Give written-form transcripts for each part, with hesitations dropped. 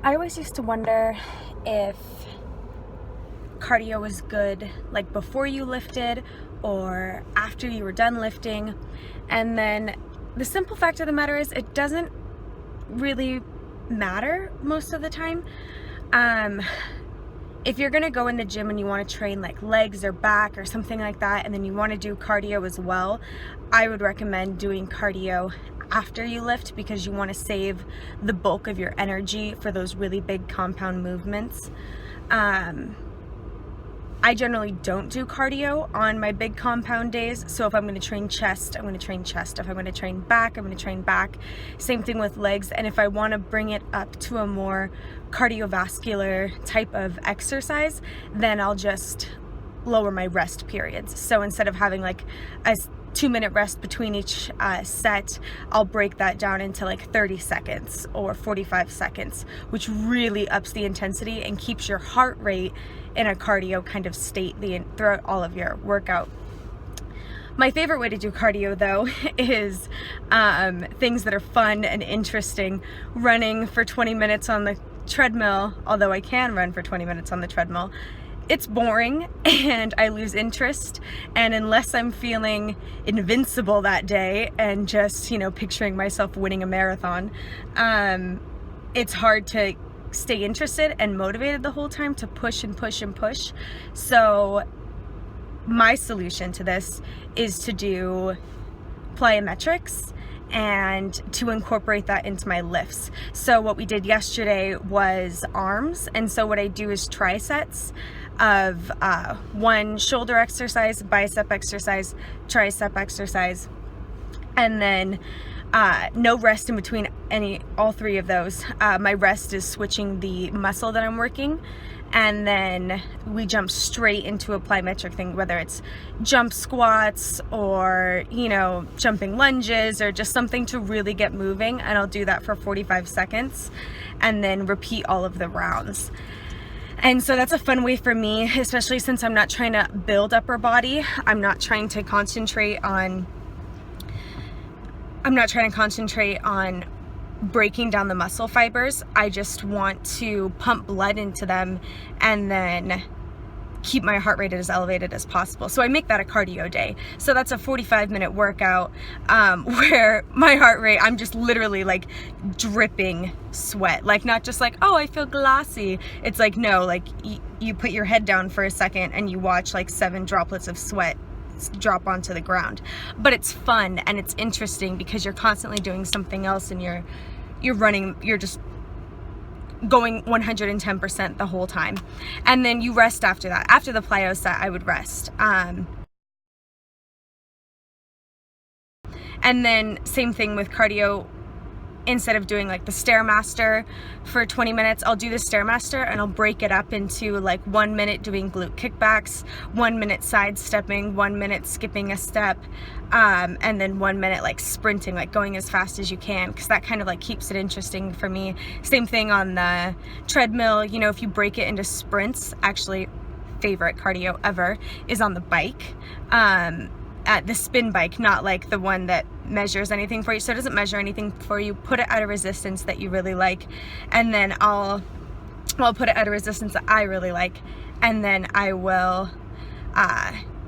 I always used to wonder if cardio was good like before you lifted or after you were done lifting. And then the simple fact of the matter is it doesn't really matter most of the time. If you're gonna go in the gym and you want to train like legs or back or something like that, and then you want to do cardio as well, I would recommend doing cardio after you lift, because you want to save the bulk of your energy for those really big compound movements. I generally don't do cardio on my big compound days. So if I'm going to train chest, I'm going to train chest. If I'm going to train back, I'm going to train back. Same thing with legs. And if I want to bring it up to a more cardiovascular type of exercise, then I'll just lower my rest periods. So instead of having like a 2-minute rest between each set, I'll break that down into like 30 seconds or 45 seconds, which really ups the intensity and keeps your heart rate in a cardio kind of state throughout all of your workout. My favorite way to do cardio though is things that are fun and interesting. Running for 20 minutes on the treadmill, although I can run for 20 minutes on the treadmill, it's boring and I lose interest, and unless I'm feeling invincible that day and just, picturing myself winning a marathon, it's hard to stay interested and motivated the whole time to push and push and push. So my solution to this is to do plyometrics and to incorporate that into my lifts. So what we did yesterday was arms, and so what I do is trisets of one shoulder exercise, bicep exercise, tricep exercise, and then no rest in between all three of those. My rest is switching the muscle that I'm working, and then we jump straight into a plyometric thing, whether it's jump squats or, jumping lunges or just something to really get moving. And I'll do that for 45 seconds and then repeat all of the rounds. And so that's a fun way for me, especially since I'm not trying to build upper body. I'm not trying to concentrate on breaking down the muscle fibers. I just want to pump blood into them and then keep my heart rate as elevated as possible. So I make that a cardio day. So that's a 45-minute workout where my heart rate, I'm just literally like dripping sweat. Like not just like, oh, I feel glossy. It's like, no, like you put your head down for a second and you watch like 7 droplets of sweat drop onto the ground. But it's fun and it's interesting because you're constantly doing something else, and you're running, you're just going 110% the whole time. And then you rest after that. After the plyo set, I would rest. And then same thing with cardio. Instead of doing like the Stairmaster for 20 minutes, I'll do the Stairmaster and I'll break it up into like 1 minute doing glute kickbacks, 1 minute sidestepping, 1 minute skipping a step, and then 1 minute like sprinting, like going as fast as you can, because that kind of like keeps it interesting for me. Same thing on the treadmill, if you break it into sprints. Actually, favorite cardio ever is on the bike. At the spin bike, not like the one that measures anything for you. So it doesn't measure anything for you. Put it at a resistance that you really like, and then I'll put it at a resistance that I really like, and then I will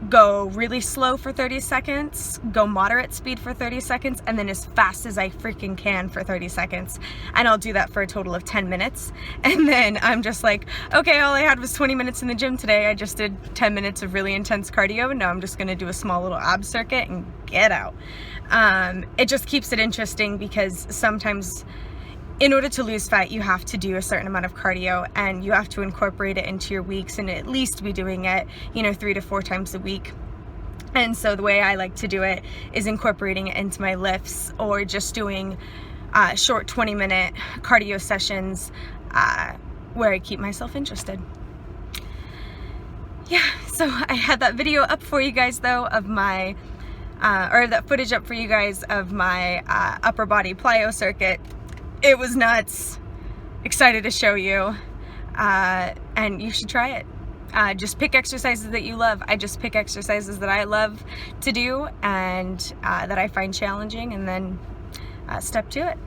go really slow for 30 seconds, go moderate speed for 30 seconds, and then as fast as I freaking can for 30 seconds. And I'll do that for a total of 10 minutes. And then I'm just like, okay, all I had was 20 minutes in the gym today. I just did 10 minutes of really intense cardio, and now I'm just gonna do a small little ab circuit and get out. It just keeps it interesting because sometimes in order to lose fat, you have to do a certain amount of cardio, and you have to incorporate it into your weeks, and at least be doing it, 3 to 4 times a week. And so the way I like to do it is incorporating it into my lifts, or just doing short 20-minute cardio sessions where I keep myself interested. Yeah, so I had that video up for you guys though of my, or that footage up for you guys of my upper body plyo circuit. It was nuts. Excited to show you, and you should try it. Just pick exercises that you love. I just pick exercises that I love to do and that I find challenging, and then step to it.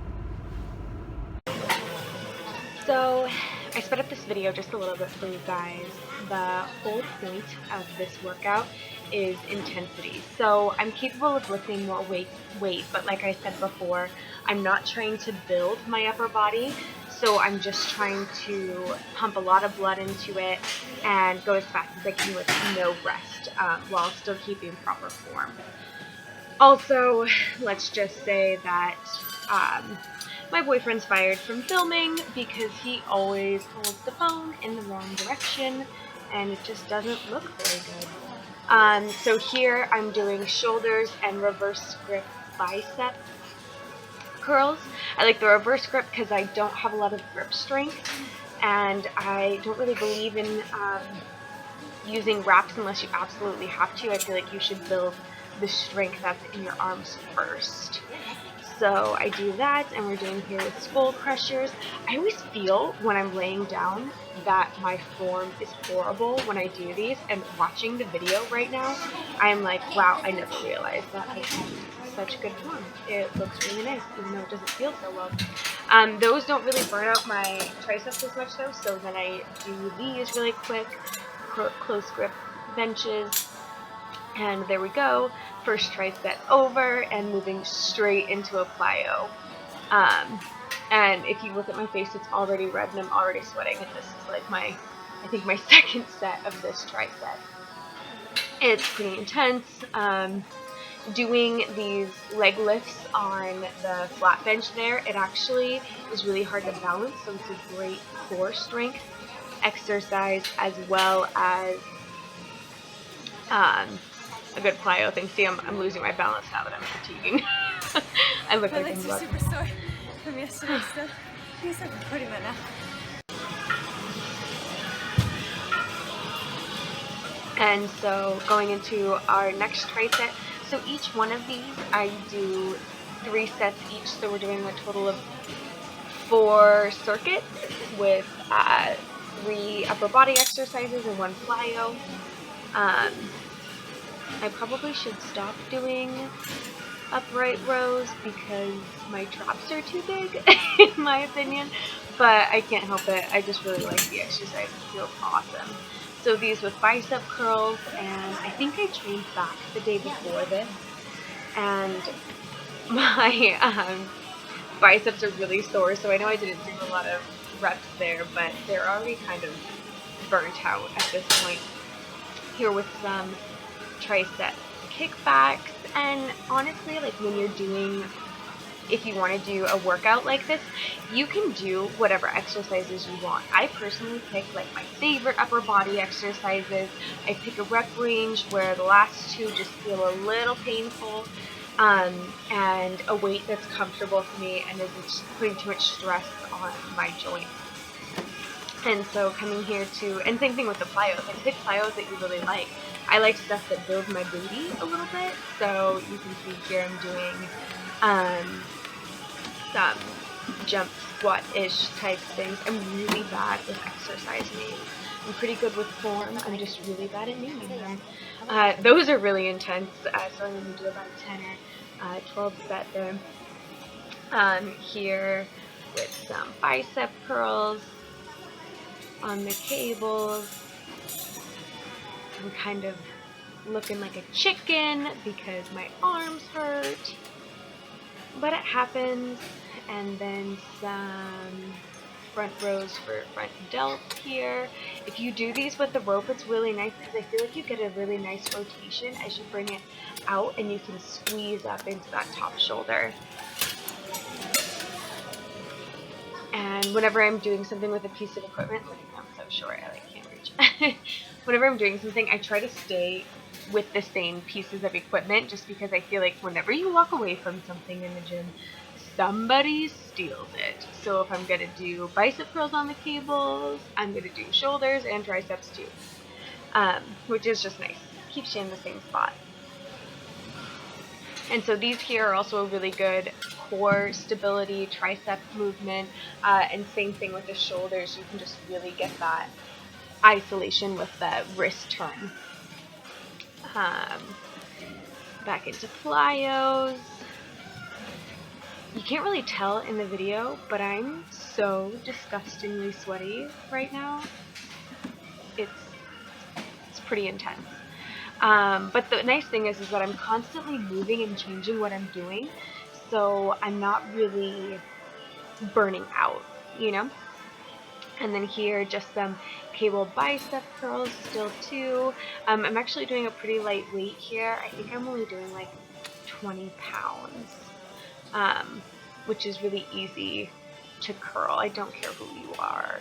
So I sped up this video just a little bit for you guys. The whole point of this workout is intensity. So I'm capable of lifting more weight, but like I said before, I'm not trying to build my upper body. So I'm just trying to pump a lot of blood into it and go as fast as I can with no rest, while still keeping proper form. Also, let's just say that my boyfriend's fired from filming because he always holds the phone in the wrong direction and it just doesn't look very good. So here I'm doing shoulders and reverse grip bicep curls. I like the reverse grip because I don't have a lot of grip strength and I don't really believe in using wraps unless you absolutely have to. I feel like you should build the strength up in your arms first. So I do that, and we're doing here with skull crushers. I always feel when I'm laying down that my form is horrible when I do these, and watching the video right now, I'm like, wow, I never realized that I had such good form. It looks really nice, even though it doesn't feel so well. Those don't really burn out my triceps as much though, so then I do these really quick, close grip benches. And there we go, first tricep over and moving straight into a plyo. And if you look at my face, it's already red and I'm already sweating, and this is like I think my second set of this tricep. It's pretty intense. Doing these leg lifts on the flat bench there, it actually is really hard to balance, so it's a great core strength exercise as well as a good plyo thing. See, I'm losing my balance now that I'm fatiguing. I look like I'm super sore from yesterday still. He's like 40 minutes now. And so going into our next tricep, so each one of these I do 3 sets each, so we're doing a total of 4 circuits with 3 upper body exercises and 1 plyo. I probably should stop doing upright rows because my traps are too big, in my opinion, but I can't help it. I just really like the exercise. It feels awesome. So these with bicep curls, and I think I trained back the day before this, and my biceps are really sore, so I know I didn't do a lot of reps there, but they're already kind of burnt out at this point. Here with some tricep kickbacks, and honestly, like when you're doing, if you want to do a workout like this, you can do whatever exercises you want. I personally pick like my favorite upper body exercises. I pick a rep range where the last 2 just feel a little painful, and a weight that's comfortable for me and isn't putting too much stress on my joints. And so coming here to, and same thing with the plyos, like pick plyos that you really like. I like stuff that builds my booty a little bit, so you can see here I'm doing some jump squat-ish type things. I'm really bad with exercise names. I'm pretty good with form, I'm just really bad at naming them. Those are really intense, so I'm going to do about a 10 or 12 set there. Here with some bicep curls on the cables. I'm kind of looking like a chicken because my arms hurt, but it happens. And then some front rows for front delts here. If you do these with the rope, it's really nice because I feel like you get a really nice rotation as you bring it out and you can squeeze up into that top shoulder. And whenever I'm doing something with a piece of equipment, like I'm so short, I can't reach. Whenever I'm doing something, I try to stay with the same pieces of equipment just because I feel like whenever you walk away from something in the gym, somebody steals it. So if I'm going to do bicep curls on the cables, I'm going to do shoulders and triceps too, which is just nice. Keeps you in the same spot. And so these here are also a really good core stability, tricep movement, and same thing with the shoulders. You can just really get that isolation with the wrist turn. Back into plyos. You can't really tell in the video, but I'm so disgustingly sweaty right now. It's pretty intense. But the nice thing is that I'm constantly moving and changing what I'm doing, so I'm not really burning out, you know? And then here, just some cable bicep curls still too. I'm actually doing a pretty light weight here. I think I'm only doing like 20 pounds, which is really easy to curl. I don't care who you are.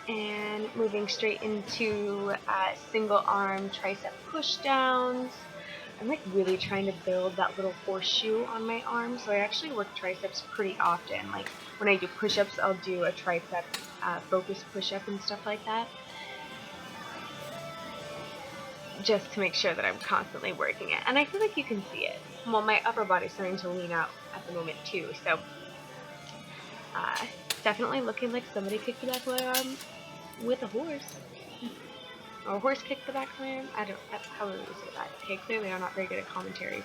And moving straight into single arm tricep push downs. I'm like really trying to build that little horseshoe on my arm, so I actually work triceps pretty often. Like when I do push-ups, I'll do a tricep focus push-up and stuff like that, just to make sure that I'm constantly working it. And I feel like you can see it. Well, my upper body's starting to lean out at the moment too, so definitely looking like somebody kicked the back of my arm with a horse. Or a horse kicked the back of my arm. I don't know how we say that. Okay, clearly I'm not very good at commentary.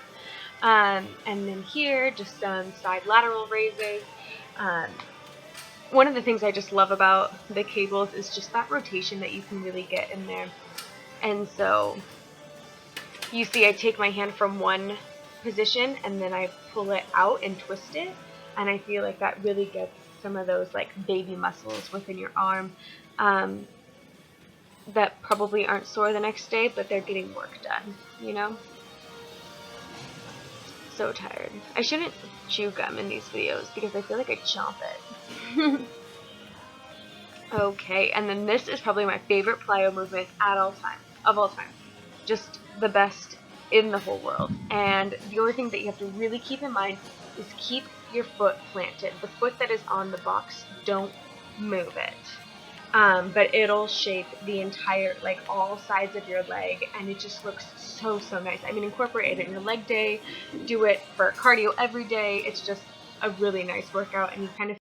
And then here, just some side lateral raises. One of the things I just love about the cables is just that rotation that you can really get in there. And so you see I take my hand from one position and then I pull it out and twist it, and I feel like that really gets some of those like baby muscles within your arm that probably aren't sore the next day, but they're getting work done, you know? So tired. I shouldn't chew gum in these videos because I feel like I chomp it. Okay, and then this is probably my favorite plyo movement of all time. Just the best in the whole world. And the only thing that you have to really keep in mind is keep your foot planted. The foot that is on the box, don't move it. But it'll shape the entire, like all sides of your leg, and it just looks so nice. I mean, incorporate it in your leg day, do it for cardio every day. It's just a really nice workout, and you kind of